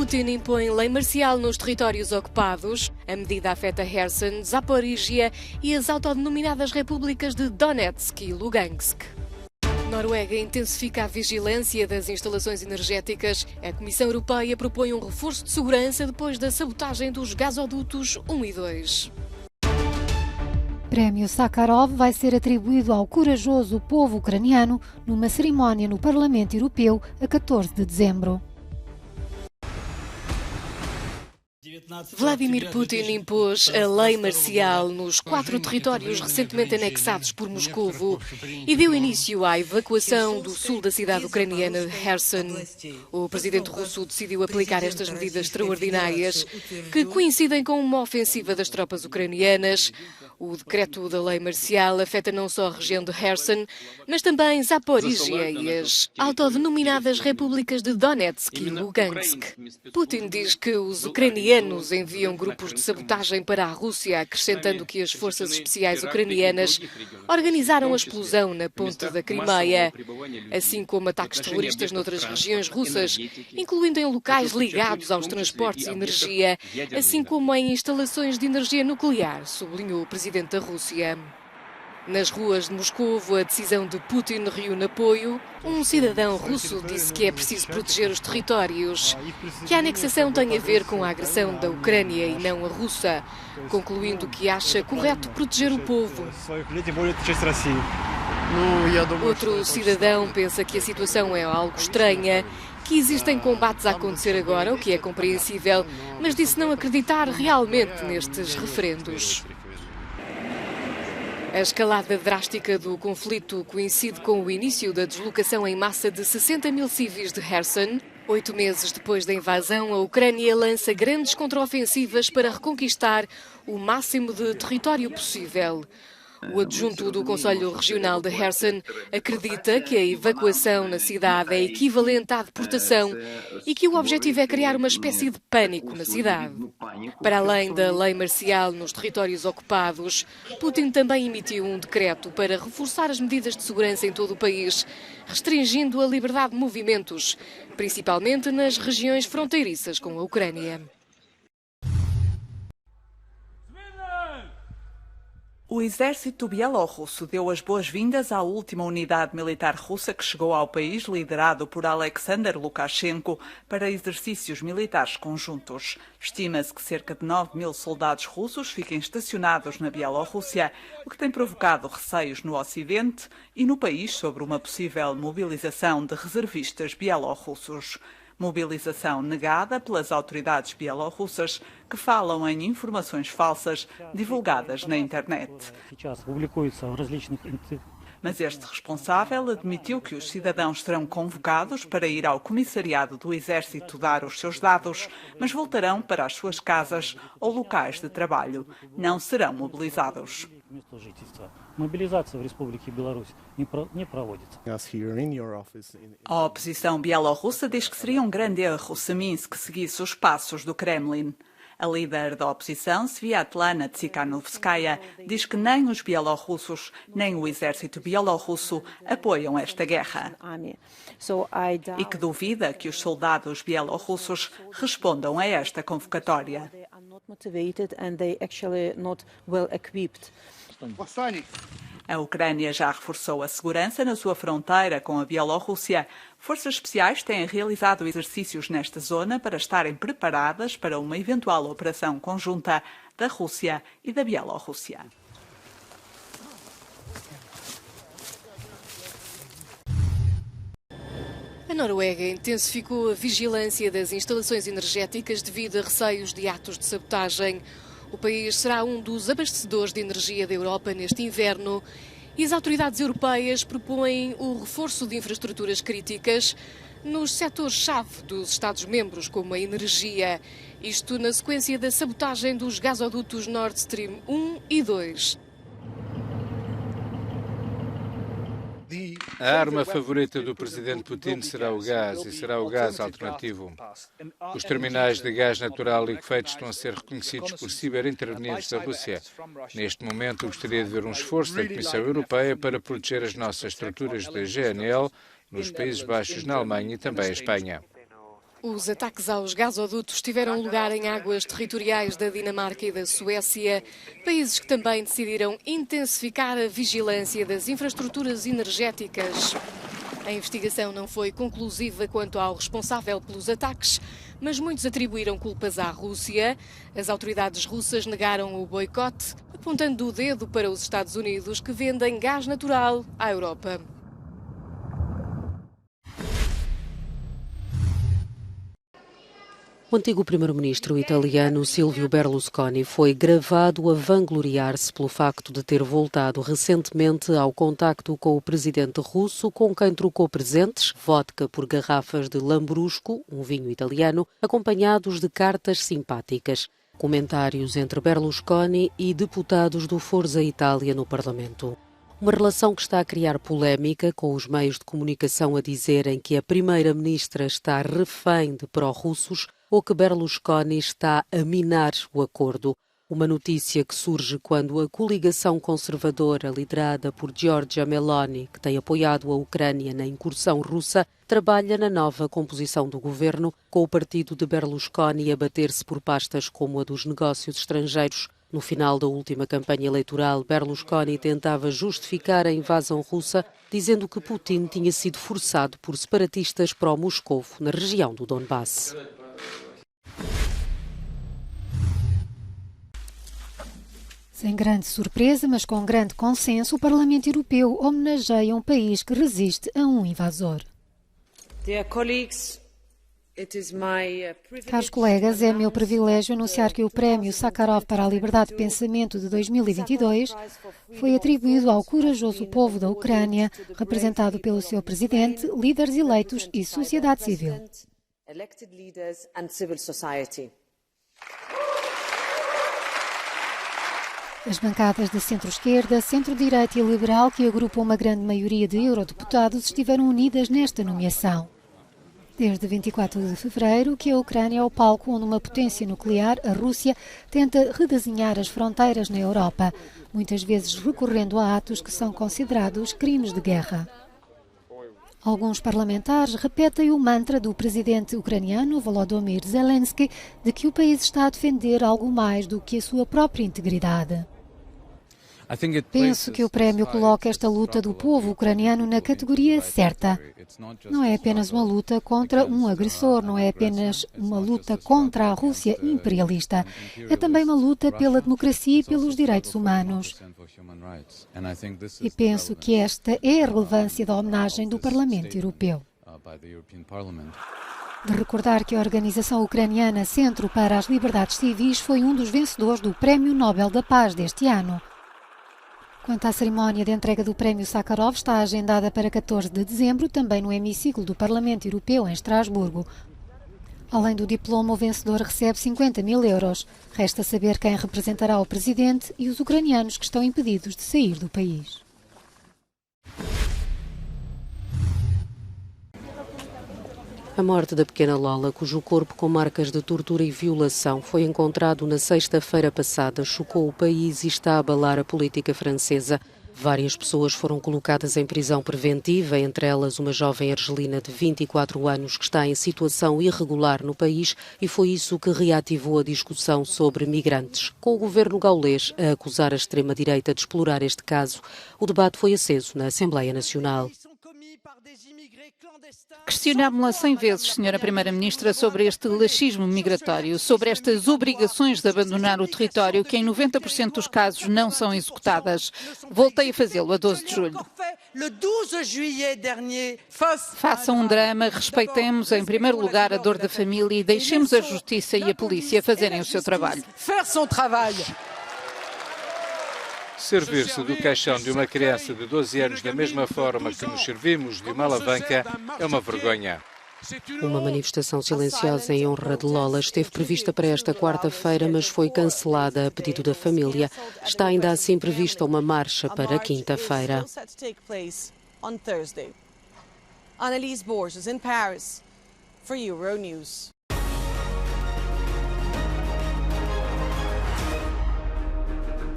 Putin impõe lei marcial nos territórios ocupados. A medida afeta Kherson, Zaporizhia e as autodenominadas repúblicas de Donetsk e Lugansk. Noruega intensifica a vigilância das instalações energéticas. A Comissão Europeia propõe um reforço de segurança depois da sabotagem dos gasodutos 1 e 2. O Prémio Sakharov vai ser atribuído ao corajoso povo ucraniano numa cerimónia no Parlamento Europeu a 14 de dezembro. Vladimir Putin impôs a lei marcial nos 4 territórios recentemente anexados por Moscovo e deu início à evacuação do sul da cidade ucraniana de Kherson. O presidente russo decidiu aplicar estas medidas extraordinárias que coincidem com uma ofensiva das tropas ucranianas. O decreto da lei marcial afeta não só a região de Kherson, mas também Zaporizhia e as autodenominadas repúblicas de Donetsk e Lugansk. Putin diz que os ucranianos enviam grupos de sabotagem para a Rússia, acrescentando que as forças especiais ucranianas organizaram a explosão na ponte da Crimeia, assim como ataques terroristas noutras regiões russas, incluindo em locais ligados aos transportes e energia, assim como em instalações de energia nuclear, sublinhou o presidente da Rússia. Nas ruas de Moscovo, a decisão de Putin reúne apoio. Um cidadão russo disse que é preciso proteger os territórios, que a anexação tem a ver com a agressão da Ucrânia e não a russa, concluindo que acha correto proteger o povo. Outro cidadão pensa que a situação é algo estranha, que existem combates a acontecer agora, o que é compreensível, mas disse não acreditar realmente nestes referendos. A escalada drástica do conflito coincide com o início da deslocação em massa de 60 mil civis de Kherson. 8 meses depois da invasão, a Ucrânia lança grandes contraofensivas para reconquistar o máximo de território possível. O adjunto do Conselho Regional de Kherson acredita que a evacuação na cidade é equivalente à deportação e que o objetivo é criar uma espécie de pânico na cidade. Para além da lei marcial nos territórios ocupados, Putin também emitiu um decreto para reforçar as medidas de segurança em todo o país, restringindo a liberdade de movimentos, principalmente nas regiões fronteiriças com a Ucrânia. O exército bielorrusso deu as boas-vindas à última unidade militar russa que chegou ao país, liderado por Alexander Lukashenko, para exercícios militares conjuntos. Estima-se que cerca de 9 mil soldados russos fiquem estacionados na Bielorrússia, o que tem provocado receios no Ocidente e no país sobre uma possível mobilização de reservistas bielorrussos. Mobilização negada pelas autoridades bielorrussas, que falam em informações falsas divulgadas na internet. Mas este responsável admitiu que os cidadãos serão convocados para ir ao comissariado do Exército dar os seus dados, mas voltarão para as suas casas ou locais de trabalho. Não serão mobilizados. A oposição bielorrussa diz que seria um grande erro se Minsk seguisse os passos do Kremlin. A líder da oposição, Sviatlana Tsikhanovskaya, diz que nem os bielorrussos nem o exército bielorrusso apoiam esta guerra e que duvida que os soldados bielorrussos respondam a esta convocatória. A Ucrânia já reforçou a segurança na sua fronteira com a Bielorrússia. Forças especiais têm realizado exercícios nesta zona para estarem preparadas para uma eventual operação conjunta da Rússia e da Bielorrússia. A Noruega intensificou a vigilância das instalações energéticas devido a receios de atos de sabotagem. O país será um dos abastecedores de energia da Europa neste inverno e as autoridades europeias propõem o reforço de infraestruturas críticas nos setores-chave dos Estados-membros, como a energia, isto na sequência da sabotagem dos gasodutos Nord Stream 1 e 2. A arma favorita do presidente Putin será o gás, e será o gás alternativo. Os terminais de gás natural liquefeito estão a ser reconhecidos por ciberintervenientes da Rússia. Neste momento, gostaria de ver um esforço da Comissão Europeia para proteger as nossas estruturas de GNL nos Países Baixos, na Alemanha e também em Espanha. Os ataques aos gasodutos tiveram lugar em águas territoriais da Dinamarca e da Suécia, países que também decidiram intensificar a vigilância das infraestruturas energéticas. A investigação não foi conclusiva quanto ao responsável pelos ataques, mas muitos atribuíram culpas à Rússia. As autoridades russas negaram o boicote, apontando o dedo para os Estados Unidos, que vendem gás natural à Europa. O antigo primeiro-ministro italiano Silvio Berlusconi foi gravado a vangloriar-se pelo facto de ter voltado recentemente ao contacto com o presidente russo, com quem trocou presentes, vodka por garrafas de Lambrusco, um vinho italiano, acompanhados de cartas simpáticas. Comentários entre Berlusconi e deputados do Forza Itália no Parlamento. Uma relação que está a criar polémica, com os meios de comunicação a dizerem que a primeira-ministra está refém de pró-russos ou que Berlusconi está a minar o acordo. Uma notícia que surge quando a coligação conservadora, liderada por Giorgia Meloni, que tem apoiado a Ucrânia na incursão russa, trabalha na nova composição do governo, com o partido de Berlusconi a bater-se por pastas como a dos negócios estrangeiros. No final da última campanha eleitoral, Berlusconi tentava justificar a invasão russa, dizendo que Putin tinha sido forçado por separatistas pró-Moscovo na região do Donbass. Sem grande surpresa, mas com grande consenso, o Parlamento Europeu homenageia um país que resiste a um invasor. Caros colegas, é meu privilégio anunciar que o Prémio Sakharov para a Liberdade de Pensamento de 2022 foi atribuído ao corajoso povo da Ucrânia, representado pelo seu presidente, líderes eleitos e sociedade civil. As bancadas de centro-esquerda, centro-direita e liberal, que agrupam uma grande maioria de eurodeputados, estiveram unidas nesta nomeação. Desde 24 de fevereiro, que a Ucrânia é o palco onde uma potência nuclear, a Rússia, tenta redesenhar as fronteiras na Europa, muitas vezes recorrendo a atos que são considerados crimes de guerra. Alguns parlamentares repetem o mantra do presidente ucraniano Volodymyr Zelensky de que o país está a defender algo mais do que a sua própria integridade. Penso que o prémio coloca esta luta do povo ucraniano na categoria certa. Não é apenas uma luta contra um agressor, não é apenas uma luta contra a Rússia imperialista. É também uma luta pela democracia e pelos direitos humanos. E penso que esta é a relevância da homenagem do Parlamento Europeu. De recordar que a organização ucraniana Centro para as Liberdades Civis foi um dos vencedores do Prémio Nobel da Paz deste ano. Quanto à cerimónia de entrega do Prémio Sakharov, está agendada para 14 de dezembro, também no hemiciclo do Parlamento Europeu, em Estrasburgo. Além do diploma, o vencedor recebe 50.000 euros. Resta saber quem representará o presidente e os ucranianos que estão impedidos de sair do país. A morte da pequena Lola, cujo corpo com marcas de tortura e violação foi encontrado na sexta-feira passada, chocou o país e está a abalar a política francesa. Várias pessoas foram colocadas em prisão preventiva, entre elas uma jovem argelina de 24 anos que está em situação irregular no país, e foi isso que reativou a discussão sobre migrantes. Com o governo gaulês a acusar a extrema-direita de explorar este caso, o debate foi aceso na Assembleia Nacional. Questionámos-la 100 vezes, Sra. Primeira-Ministra, sobre este laxismo migratório, sobre estas obrigações de abandonar o território que em 90% dos casos não são executadas. Voltei a fazê-lo a 12 de julho. Façam um drama, respeitemos em primeiro lugar a dor da família e deixemos a justiça e a polícia fazerem o seu trabalho. Servir-se do caixão de uma criança de 12 anos da mesma forma que nos servimos de uma alavanca é uma vergonha. Uma manifestação silenciosa em honra de Lola esteve prevista para esta quarta-feira, mas foi cancelada a pedido da família. Está ainda assim prevista uma marcha para quinta-feira. Annelise Borges, em Paris, para Euronews.